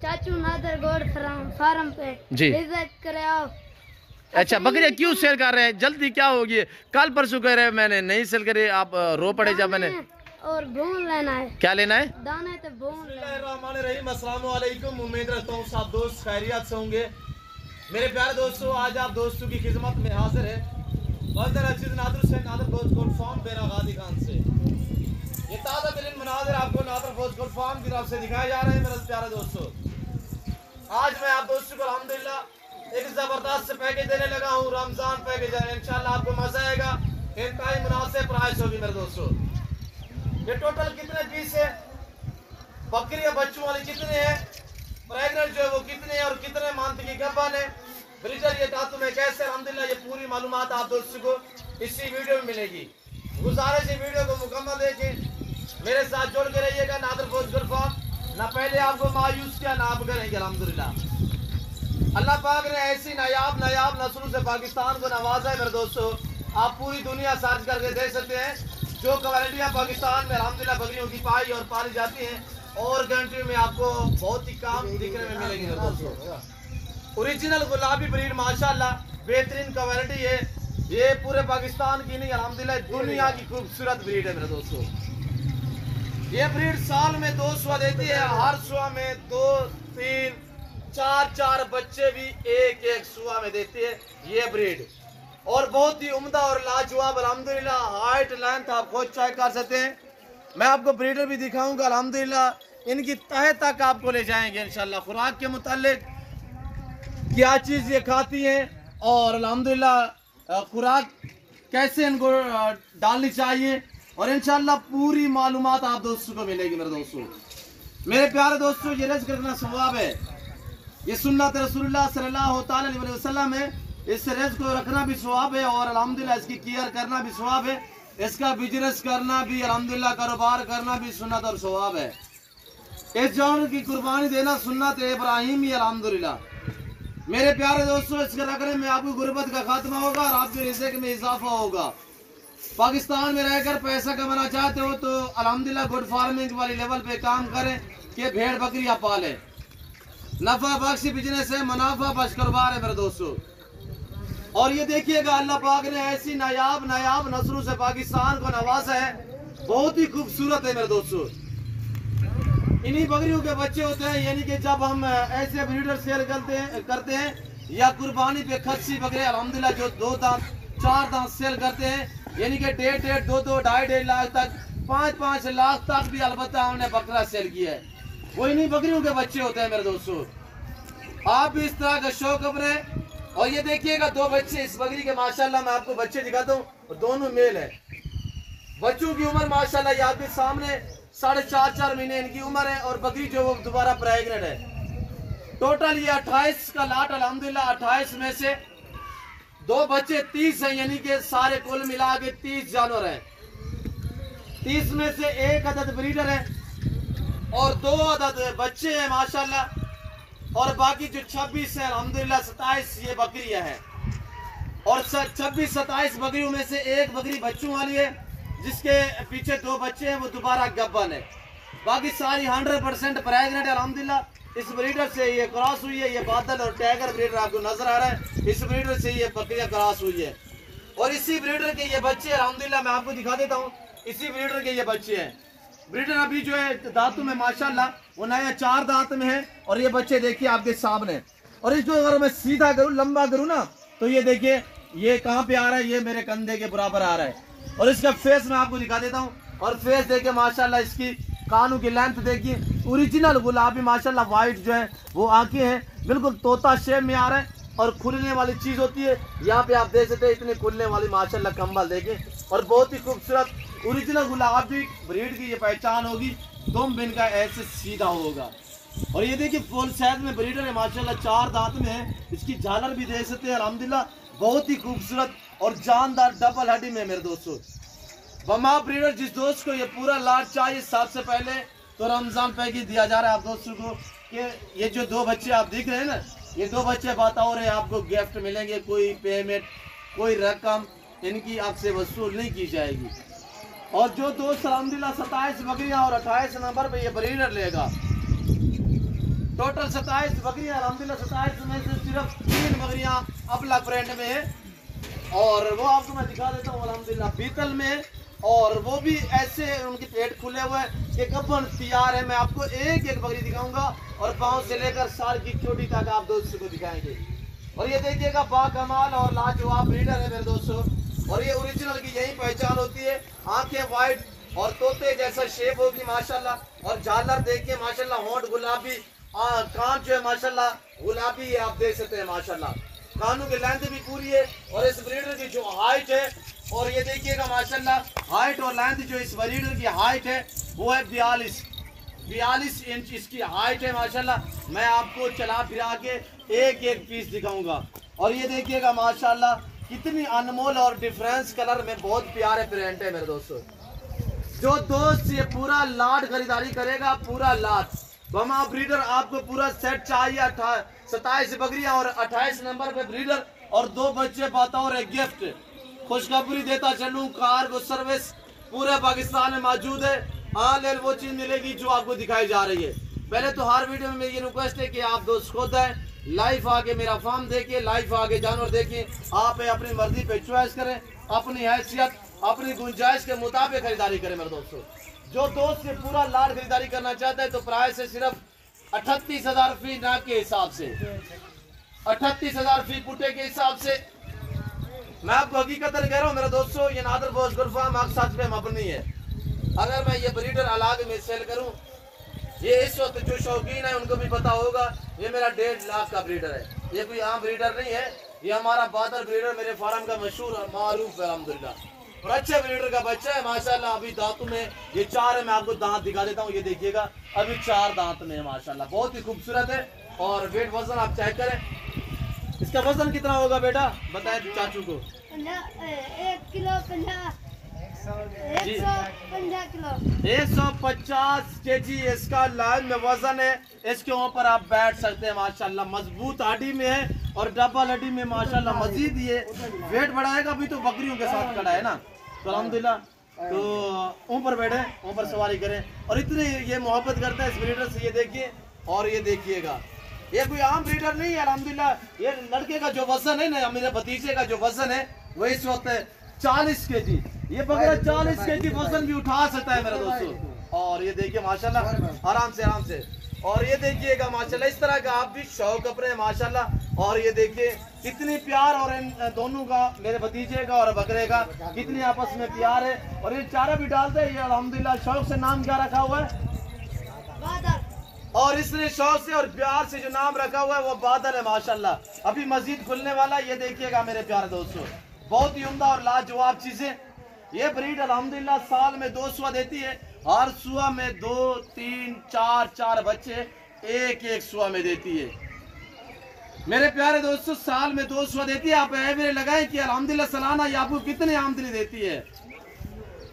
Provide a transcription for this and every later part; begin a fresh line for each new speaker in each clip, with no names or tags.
चाचू नादर गोड फार्म पे
जी
विजिट करे आओ।
अच्छा, बकरियां क्यों सेल कर रहे हैं? जल्दी क्या होगी? कल परसों कह रहे हैं मैंने नहीं सेल करे, आप रो पड़े जब मैंने।
और भून लेना है।
क्या लेना है?
दाने तो भून
बिस्मिल्लाहिर्रहमानिर्रहीम। अस्सलाम वालेकुम। उम्मीद रखता हूँ सब दोस्त खैरियत से होंगे। मेरे प्यारे दोस्तों, आज आप दोस्तों की खिदमत में हाजिर है बदर अजीज नादर से नादर गोश्त फार्म बेरा गादी खान से। ये ताज़ा तरीन मनाजिर आपको नादर गोश्त फार्म की तरफ से दिखाए जा रहे हैं। मेरे प्यारे दोस्तों, आज मैं आप दोस्तों को अल्हम्दुलिल्लाह एक जबरदस्त पैकेज देने लगा हूँ। रमजान पैकेज है, इंशाल्लाह आपको मजा आएगा। इंतहाई मुनासिब प्राइस होगी मेरे दोस्तों। ये टोटल कितने पीस है, बकरियां बच्चों वाली कितने हैं, प्रेग्नेंट जो है वो कितने हैं और कितने मंथ की गब्बन है, ब्रीडर ये दांतों में कैसे, अल्हम्दुलिल्लाह ये पूरी मालूमात आप दोस्तों को इसी वीडियो में मिलेगी। गुजारिश है वीडियो को मुकम्मल देखें, मेरे साथ जोड़ के रहिएगा। नादर गोश्त फार्म ना पहले आपको मायूस किया ना आप करेंगे। अल्हम्दुलिल्लाह अल्लाह पाक ने ऐसी नायाब नस्लों से पाकिस्तान को नवाजा है मेरे दोस्तों। आप पूरी दुनिया सर्च करके देख सकते हैं जो क्वालिटियाँ पाकिस्तान में अल्हम्दुलिल्लाह बकरियों की पाई और पाली जाती हैं, और कंट्री में आपको बहुत ही काम दिखने में मिलेगी मेरे दोस्तों। ओरिजिनल गुलाबी ब्रीड माशाल्लाह बेहतरीन क्वालिटी है। ये पूरे पाकिस्तान की नहीं अल्हम्दुलिल्लाह दुनिया की खूबसूरत ब्रीड है मेरे दोस्तों। ये ब्रीड साल में 2 सुआ देती है, हर सुआ में 2, 3, 4 बच्चे भी एक सुआ में देती है ये ब्रीड। और बहुत ही उम्दा और लाजवाब अल्हम्दुलिल्लाह हाइट लेंथ आप खुद चेक कर सकते हैं। मैं आपको ब्रीडर भी दिखाऊंगा अल्हम्दुलिल्लाह, इनकी तह तक आपको ले जाएंगे इंशाल्लाह। खुराक के मुतालिक क्या चीज़ ये खाती हैं और अल्हम्दुलिल्लाह खुराक कैसे इनको डालनी चाहिए, और इंशाल्लाह पूरी मालूमात आप दोस्तों को मिलेगी मेरे दोस्तों। मेरे प्यारे दोस्तों, ये रिज़्क़ करना सवाब है, ये सुन्नत रसूलुल्लाह सल्लल्लाहु अलैहि वसल्लम है। इस रिज़्क़ को रखना भी सवाब है और अल्हम्दुलिल्लाह इसकी केयर करना भी सवाब है। इसका बिजनेस करना भी अल्हम्दुलिल्लाह, कारोबार करना भी सुन्नत और सवाब है। इस जानवर की कुर्बानी देना सुन्नत इब्राहिमी अल्हम्दुलिल्लाह। मेरे प्यारे दोस्तों, इसके रखने में आपको गुर्बत का खात्मा होगा और आपके रिज़्क़ में इजाफा होगा। पाकिस्तान में रहकर पैसा कमाना चाहते हो तो अल्हम्दुलिल्लाह गुड फार्मिंग वाली लेवल पे काम करें कि भेड़ बकरियां पालें। नफा बख्श बिजनेस है, मुनाफा बख्श कारोबार है मेरे दोस्तों। और ये देखिएगा अल्लाह पाक ने ऐसी नायाब नस्लों से पाकिस्तान को नवाजा है, बहुत ही खूबसूरत है मेरे दोस्तों। इन्हीं बकरियों के बच्चे होते हैं, यानी कि जब हम ऐसे ब्रीडर सेल करते हैं या कुर्बानी पे खस्सी बकरे अल्हम्दुलिल्लाह जो 2 दांत 4 दांत सेल करते हैं, यानी कि 1.5, 2, 2.5 लाख तक 5 लाख तक भी अलबत्ता हमने बकरा सेल किया है, वो इन्हीं बकरियों के बच्चे होते हैं मेरे दोस्तों। आप भी इस तरह का शौक अपने। और ये देखिएगा 2 बच्चे इस बकरी के माशाल्लाह, मैं आपको बच्चे दिखाता हूँ, दोनों मेल है। बच्चों की उम्र माशाल्लाह ये आपके सामने 4.5 महीने इनकी उम्र है, और बकरी जो वो दोबारा प्रेग्नेंट है। टोटल ये 28 का लाट अल्हम्दुलिल्लाह। 28 में से 2 बच्चे 30 हैं, यानी कि सारे कुल मिला के 30 जानवर हैं। 30 में से 1 अदद ब्रीडर है और 2 अदद बच्चे हैं माशाल्लाह, और बाकी जो 26 है अल्हम्दुलिल्लाह 27 ये बकरियां हैं। और 26-27 बकरियों में से 1 बकरी बच्चों वाली है, जिसके पीछे 2 बच्चे हैं, वो दोबारा गब्बन है। बाकी सारी 100% प्रेग्नेंट है अल्हम्दुलिल्लाह। इस ब्रीडर से ये क्रॉस हुई है, ये बादल और टाइगर ब्रीडर आपको नजर आ रहा है, इस ब्रीडर से ये बकरियां क्रॉस हुई है। और इसी ब्रीडर के ये बच्चे अल्हम्दुलिल्लाह मैं आपको दिखा देता हूँ, इसी ब्रीडर के ये बच्चे हैं। ब्रीडर अभी जो है दांतों में माशाल्लाह वो नया 4 दांत में है, और ये बच्चे देखिए आपके सामने। और इसको अगर मैं सीधा करूँ, लंबा करूँ ना, तो ये देखिए ये कहाँ पे आ रहा है, ये मेरे कंधे के बराबर आ रहा है। और इसका फेस मैं आपको दिखा देता हूँ, और फेस देखिए माशाल्लाह, इसकी कानों की लेंथ देखिए, ओरिजिनल गुलाबी माशाल्लाह वाइट जो है वो आंखें हैं, बिल्कुल तोता शेप में आ रहा है। और खुलने वाली चीज होती है, यहाँ पे आप देख सकते हैं इतने खुलने वाली माशाल्लाह कंबल देखें, और बहुत ही खूबसूरत ओरिजिनल गुलाबी ब्रीड की ये पहचान होगी। दुम बिन का ऐसे सीधा होगा। और ये देखिए फुल साइज में ब्रीडर है माशाल्लाह, 4 दांत में है। इसकी झालर भी देख सकते हैं अल्हम्दुलिल्लाह, बहुत ही खूबसूरत और जानदार डबल हड्डी में मेरे दोस्तों। बमा ब्रीडर जिस दोस्त को ये पूरा लाट चाहिए, सबसे पहले तो रमजान पैकेज दिया जा रहा है आप दोस्तों को कि ये जो 2 बच्चे आप देख रहे हैं ना, ये 2 बच्चे बतौर है आपको गिफ्ट मिलेंगे। कोई पेमेंट, कोई रकम इनकी आपसे वसूल नहीं की जाएगी। और जो दोस्त अल्हम्दुलिल्लाह 27 बकरियां और 28 नंबर पे ये ब्रीडर लेगा, टोटल 27 बकरियां अल्हम्दुलिल्लाह, 27 में से सिर्फ 3 बकरियां अपला ब्रांड में है और वो आपको मैं दिखा देता हूँ अल्हम्दुलिल्लाह बीतल में, और वो भी ऐसे उनके पेट खुले हुए हैं कि गब्बन तैयार है। मैं आपको एक एक बकरी दिखाऊंगा और पाँव से लेकर साल की चोटी तक आप दोस्तों को दिखाएंगे। और ये देखिएगा बाकमाल और लाजवाब ब्रीडर है मेरे दोस्तों, और ये ओरिजिनल की यही पहचान होती है। आंखें वाइट और तोते जैसा शेप होगी माशाल्लाह, और झालर देखिए माशाल्लाह, होंठ गुलाबी, कान जो है माशाल्लाह गुलाबी है, आप देख सकते हैं माशाल्लाह। कानों की लेंथ भी पूरी है, और इस ब्रीडर की जो हाइट है, और ये देखिएगा माशाल्लाह हाइट और लेंथ जो इस ब्रीडर की हाइट है वो है 42 इंच इसकी हाइट है माशाल्लाह। मैं आपको चला फिरा के एक एक पीस दिखाऊंगा, और ये देखिएगा माशाल्लाह कितनी अनमोल और डिफरेंस कलर में बहुत प्यारे प्रिंट है मेरे दोस्तों। जो दोस्त ये पूरा लाट खरीदारी करेगा, पूरा लाट बमा ब्रीडर आपको पूरा सेट चाहिए, 27 बकरियां और 28 नंबर पे ब्रीडर और 2 बच्चे बतौर गिफ्ट। खुशखबरी देता चलूं, कार को सर्विस पूरे पाकिस्तान में मौजूद है। ऑनलाइन वो चीज मिलेगी जो आपको दिखाई जा रही है। पहले तो हर वीडियो में मेरी रिक्वेस्ट है कि आप दोस्त खुद है लाइव आके मेरा फार्म देखिए, लाइव आके जानवर देखिए, आप अपनी मर्जी पे चॉइस करें, अपनी हैसियत अपनी गुंजाइश के मुताबिक खरीदारी करें मेरे दोस्तों। जो दोस्त ये पूरा लाट खरीदारी करना चाहता है तो प्राइस है सिर्फ 38,000 फी नाक के हिसाब से, 38,000 फी पुटे के हिसाब से। मैं आपको हकीकत कह रहा हूँ मेरे दोस्तों, ये नादर बोस गुलफाम सच पे मबनी है। अगर मैं ये ब्रीडर अलग में सेल करूँ, ये इस वक्त जो शौकीन है उनको भी पता होगा, ये मेरा 1.5 लाख का ब्रीडर है। ये कोई आम ब्रीडर नहीं है, ये हमारा बादल ब्रीडर मेरे फार्म का मशहूर और मारूफ है अल्हम्दुलिल्लाह, और अच्छे ब्रीडर का बच्चा है माशाल्लाह। अभी दांतों में ये 4 है, मैं आपको दांत दिखा देता हूँ, ये देखिएगा अभी 4 दांत में है माशाल्लाह, बहुत ही खूबसूरत है। और वेट वजन आप चेक करें, इसका वजन कितना होगा बेटा बताए चाचू को?
1 किलो 150 किलो
150 केजी इसका लाइन में वजन है। इसके ऊपर आप बैठ सकते हैं माशाल्लाह, मजबूत हड्डी में है और डबल हड्डी में माशाल्लाह। मजीद ये वेट बढ़ाएगा, अभी तो बकरियों के साथ खड़ा है ना, तो अल्हम्दुलिल्लाह तो ऊपर बैठे, ऊपर सवारी करें। और इतने ये मोहब्बत करता है इस ब्रीडर से, ये देखिए। और ये देखिएगा ये कोई आम ब्रीडर नहीं है अल्हम्दुलिल्लाह। ये लड़के का जो वजन है ना, मेरे भतीजे का जो वजन है वो इस वक्त 40 केजी, ये बकरा 40 केजी वजन भी उठा सकता है मेरे दोस्तों। और ये देखिए माशाल्लाह आराम से। और ये देखिएगा माशाल्लाह, इस तरह का आप भी शौक अपने माशाल्लाह। और ये देखिए कितनी प्यार, और इन दोनों का, मेरे भतीजे का और बकरे का कितनी आपस में प्यार है। और ये चारा भी डालते हैं ये अल्हम्दुलिल्लाह। शौक से नाम क्या रखा हुआ है?
बादल।
और इसने शौक से और प्यार से जो नाम रखा हुआ है वो बादल है माशाल्लाह। अभी मजीद खुलने वाला, ये देखिएगा मेरे प्यारे दोस्तों, बहुत ही उम्दा और लाजवाब चीजें। ये ब्रीड अल्हम्दुलिल्लाह साल में 2 सुआ देती है, हर सुआ में 2 3 4 बच्चे एक सुआ में देती है मेरे प्यारे दोस्तों। साल में 2 सुआ देती है। आप एवरेज लगाएं कि अल्हम्दुलिल्लाह सालाना ये आपको कितनी आमदनी देती है,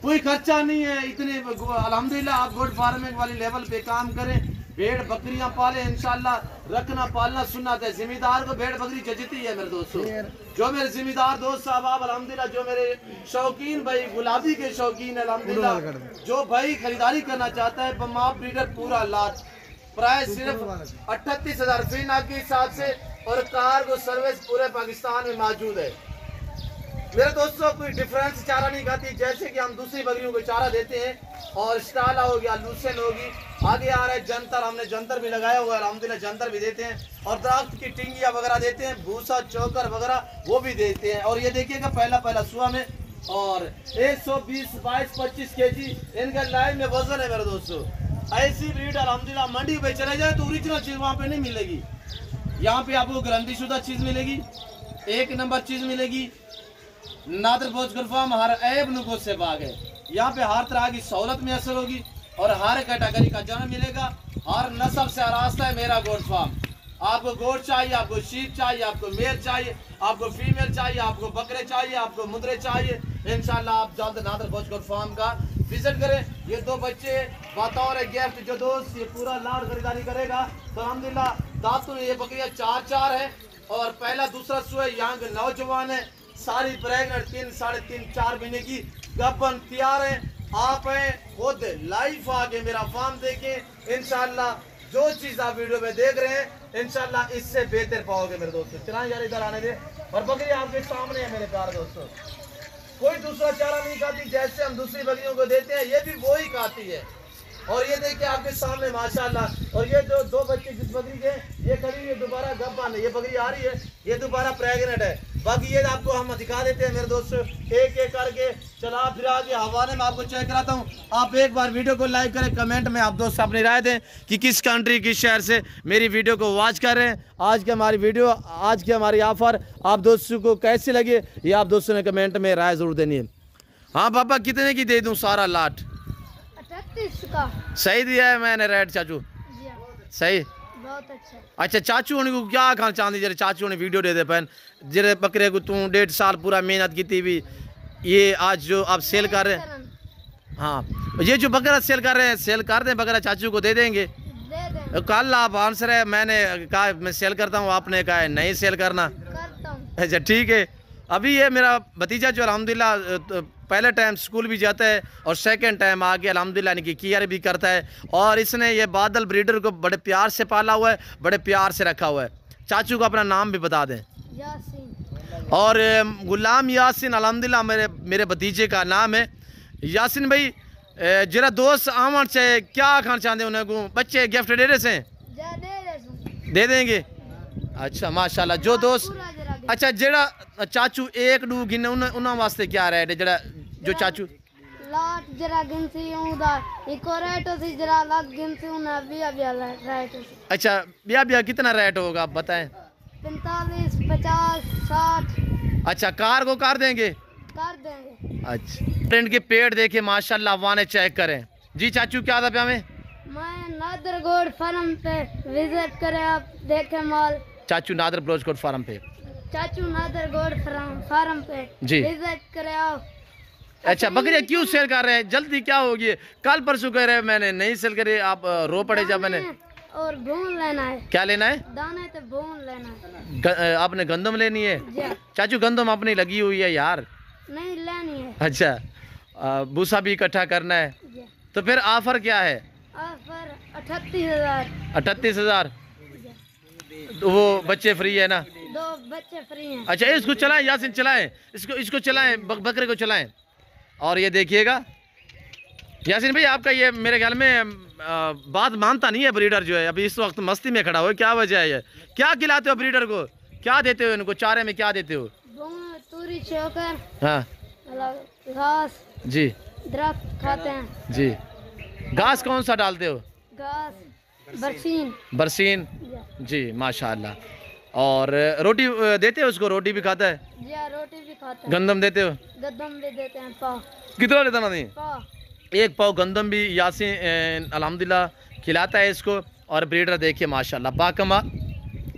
कोई खर्चा नहीं है इतने। अल्हम्दुलिल्लाह आप गुड फार्मिंग वाली लेवल पे काम करें, भेड़ बकरियां पाले, इंशाल्लाह रखना पालना सुन्नत है। जिम्मेदार को भेड़ बकरी जचती है मेरे दोस्तों। जो मेरे जिम्मेदार दोस्त साहब आप अल्हम्दुलिल्लाह, जो मेरे शौकीन भाई गुलाबी के शौकीन है अल्हम्दुलिल्लाह, जो भाई खरीदारी करना चाहता है बमाप ब्रीडर पूरा लाट, प्राइस सिर्फ 38,000 फी नाक के हिसाब से, और कार को सर्विस पूरे पाकिस्तान में मौजूद है मेरे दोस्तों। कोई डिफरेंस चारा नहीं खाती, जैसे कि हम दूसरी बकरियों को चारा देते हैं। और स्टाला हो गया, लूसेन होगी, आगे आ रहा है जंतर, हमने जंतर भी लगाया हुआ है अल्हम्दुलिल्लाह, जंतर भी देते हैं। और दरख्त की टिंगिया वगैरह देते हैं, भूसा चोकर वगैरह वो भी देते हैं। और ये देखिएगा पहला सुआ में, और 120 22 25 केजी इनका लाइन में वजन है मेरे दोस्तों। ऐसी ब्रीड अल्हम्दुलिल्लाह मंडी पे चले जाए तो ओरिजिनल चीज वहाँ पे नहीं मिलेगी, यहाँ पे आपको गारंटी शुदा चीज मिलेगी, 1 नंबर चीज मिलेगी। नादर बोझ गुलफाम हर ऐब नुको से बाग है, यहाँ पे हर तरह की सहूलत में असर होगी और हर कैटेगरी का जन्म मिलेगा, हर नस्ल से रास्ता है मेरा गोट फार्म। आपको गोट चाहिए, आपको शीप चाहिए, आपको मेल चाहिए, आपको फीमेल चाहिए, आपको बकरे चाहिए, आपको मुद्रे चाहिए, इंशाल्लाह आप जल्द नादर बोझ गोट फार्म का विजिट करें। ये 2 बच्चे बतौर गिफ्ट, जो दोस्त ये पूरा लाट खरीदारी करेगा तो अल्हम्दुलिल्लाह दांतों में ये बकरियां 4 है। और पहला दूसरा सुए यहाँ के नौजवान है, सारी प्रेगनेंट 3 साढ़े 3 4 महीने की गब्बन तैयार है। आप खुद लाइव आके मेरा फार्म देखें, इंशाल्लाह जो चीज आप वीडियो में देख रहे हैं इंशाल्लाह इससे बेहतर पाओगे मेरे दोस्तों। चलाएं यार, इधर आने दे। और बकरी आपके सामने है मेरे प्यारे दोस्तों, कोई दूसरा चारा नहीं खाती। जैसे हम दूसरी बकरियों को देते हैं ये भी वही खाती है। और ये देखिए आपके सामने माशाल्लाह। और ये जो दो बच्चे जिस बकरी के ये कभी ये दोबारा गब्बान है, ये बकरी आ रही है, ये दोबारा प्रेग्नेंट है। बाकी ये आपको हम दिखा देते हैं मेरे दोस्तों, एक एक करके चला फिरा के हवाले में आपको चेक कराता हूँ। आप एक बार वीडियो को लाइक करें, कमेंट में आप दोस्त अपनी राय दें कि किस कंट्री किस शहर से मेरी वीडियो को वॉच कर रहे हैं। आज की हमारी वीडियो, आज की हमारी ऑफर आप दोस्तों को कैसी लगी ये आप दोस्तों ने कमेंट में राय जरूर देनी है। हाँ पापा, कितने की दे दूँ सारा लाट?
38 का।
सही दिया है मैंने रेट चाचू?
जी हाँ।
सही,
बहुत अच्छा।
अच्छा चाचू होने को क्या खाना चाहती जरे चाचू ने वीडियो दे दे पैन जरे बकरे को तू 1.5 साल पूरा मेहनत की थी भी ये आज जो आप सेल कर रहे हैं। हाँ, ये जो बकरा सेल कर रहे हैं सेल कर दें, बकरा चाचू को दे देंगे।
दे दें।
कल आप आंसर है, मैंने कहा मैं सेल करता हूँ, आपने कहा है नहीं सेल करना।
करता हूँ।
अच्छा ठीक है। अभी ये मेरा भतीजा जो अल्हम्दुलिल्लाह पहले टाइम स्कूल भी जाता है और सेकंड टाइम आगे अल्हम्दुलिल्लाह यानी कि केयर भी करता है। और इसने ये बादल ब्रीडर को बड़े प्यार से पाला हुआ है, बड़े प्यार से रखा हुआ है। चाचू को अपना नाम भी बता दें।
यासीन।
और गुलाम यासीन अल्हम्दुलिल्लाह मेरे भतीजे का नाम है। यासीन भाई जरा दोस्त आमन से क्या खाना चाहते उन्हें को बच्चे गिफ्ट दे रहे से? दे देंगे। अच्छा माशाल्लाह। जो दोस्त अच्छा जरा चाचू एक डू गिने उन्होंने वास्ते क्या रेट है जरा जो चाचू
लाट जरा गिनसी उदा इको रेट सी जरा लग गिनसी उना बिया रेट।
अच्छा बिया कितना रेट होगा आप बताएं?
45 50 60।
अच्छा कार को कार देंगे?
कर देंगे।
अच्छा फ्रेंड के पेड़ देखे माशाल्लाह, वाने चेक करें। जी चाचू क्या था पे हमें?
मैं नादरगोड फार्म पे विजिट करे, आप देखे माल।
चाचू नादर ब्रोजकोट फार्म पे।
चाचू नादरगोड फार्म पे
जी
विजिट करे आओ।
अच्छा बकरियां क्यों सेल कर रहे हैं? जल्दी क्या होगी? कल परसों कह रहे हैं मैंने नहीं सेल करी, आप रो पड़े जब मैंने।
और भून लेना है।
क्या लेना है?
दाने तो भून लेना है।
आपने गंदम लेनी है?
जी।
चाचू गंदम अपनी लगी हुई है यार।
नहीं लेनी है।
अच्छा भूसा भी इकट्ठा करना है।
जी।
तो फिर ऑफर क्या है?
ऑफर 38,000।
38,000। वो बच्चे फ्री है ना?
2 बच्चे फ्री हैं।
अच्छा इसको चलाएं यासीन, चलाएं इसको चलाएं, बकरे को चलाएं। और ये देखिएगा यासीन भाई, आपका ये मेरे ख्याल में बात मानता नहीं है ब्रीडर जो है, अभी इस वक्त मस्ती में खड़ा हो। क्या वजह है? ये क्या खिलाते हो ब्रीडर को? क्या देते हो इनको चारे में? क्या देते हो?
तूरी चोकर।
हाँ
घास।
जी।
दरख्त खाते हैं
जी। घास कौन सा डालते हो?
घास बरसीन।
बरसीन। जी माशाल्लाह। और रोटी देते हो उसको? रोटी भी खाता है?
जी रोटी भी खाता है।
गंदम देते हो?
गंदम भी देते हैं पाव।
कितना लेता नहीं?
पाव।
1 पाव गंदम भी यासीन अल्हम्दुलिल्लाह खिलाता है इसको। और ब्रीडर देखिए माशाल्लाह बाकमाल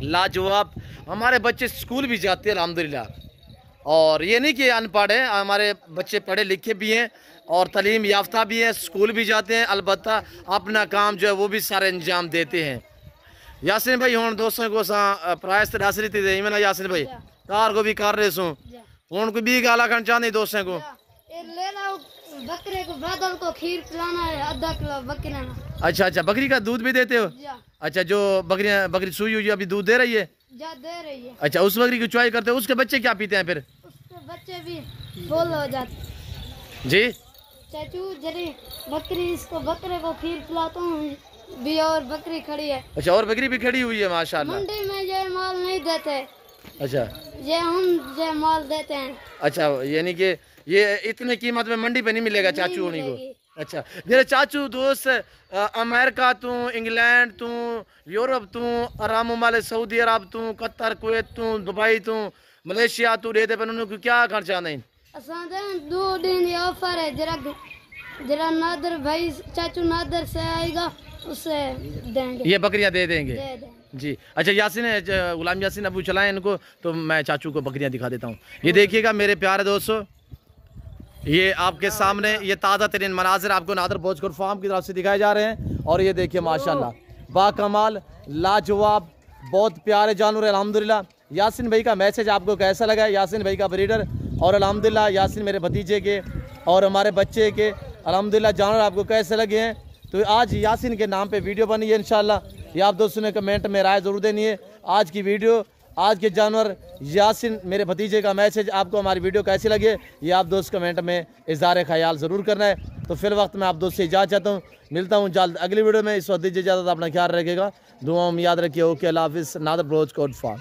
लाजवाब। हमारे बच्चे स्कूल भी जाते हैं अल्हम्दुलिल्लाह। और ये नहीं कि अनपढ़ हैं, हमारे बच्चे पढ़े लिखे भी हैं और तालीम याफ्ता भी हैं, स्कूल भी जाते हैं, अलबत्ता अपना काम जो है वो भी सारे अंजाम देते हैं। यासीन भाई हुण दोस्तों को प्राइस तो दस रही थी मैं यासीन भाई कार को भी कर रहे सो हुण कोई बी गाला खान चाहते दोस्तों को?
ले लो बकरे को, बादल को खीर पिलाना है, आधा किलो बकरे ना।
अच्छा बकरी का दूध भी देते हो? अच्छा जो बकरी सुई हुई अभी दूध दे रही है?
दे रही है।
अच्छा उस बकरी की चुवाई करते हो, उसके बच्चे क्या पीते हैं फिर?
उसके बच्चे भी फुल हो जाते।
जी
चाचू जरी बकरी इसको बकरे को खीर पिलाता हूँ भी, और बकरी खड़ी है।
अच्छा और बकरी भी खड़ी हुई है माशाल्लाह।
मंडी में ये माल नहीं देते।
अच्छा
ये हम ये माल देते हैं।
अच्छा यानी कि ये इतने कीमत में मंडी पे नहीं मिलेगा चाचू होने को? अच्छा मेरे चाचू दोस्त अमेरिका तू, इंग्लैंड तू, यूरोप तू, अरब ममालिक, सऊदी अरब तू, कतर, कुवैत तू, दुबई तू, मलेशिया तू रहते पर उनको क्या खर्चा नहीं?
असां दे 2 दिन ये ऑफर है, जरा नादर भाई चाचू नादर से आएगा उससे देंगे,
ये बकरियां दे देंगे।
दे देंगे।
जी अच्छा यासीन गुलाम यासीन अबू चलाएं इनको, तो मैं चाचू को बकरियां दिखा देता हूँ। ये देखिएगा मेरे प्यारे दोस्तों, ये आपके सामने ये ताज़ा तरीन मनाजिर आपको नादर भोजपुर फार्म की तरफ से दिखाए जा रहे हैं। और ये देखिए माशाल्लाह बाकमाल लाजवाब बहुत प्यारे जानवर है अल्हम्दुलिल्लाह। यासीन भाई का मैसेज आपको कैसा लगा? यासीन भाई का ब्रीडर और अल्हम्दुलिल्लाह यासीन मेरे भतीजे के और हमारे बच्चे के अल्हम्दुलिल्लाह जानवर आपको कैसे लगे हैं? तो आज यासीन के नाम पे वीडियो बनी है इंशाल्लाह। ये आप दोस्तों ने कमेंट में राय ज़रूर देनी है। आज की वीडियो, आज के जानवर यासिन मेरे भतीजे का मैसेज, आपको हमारी वीडियो कैसी लगे ये आप दोस्त कमेंट में इज़हार ख्याल ज़रूर करना है। तो फिर वक्त मैं आप दोस्त से इजाज़त चाहता हूँ, मिलता हूँ जल्द अगली वीडियो में। इस वक्त दीजिए इजाज़त, अपना ख्याल रखेगा, दुआओं में याद रखिए। ओके, अल्लाह हाफिज़। नादर ब्रोच कोड फार्म।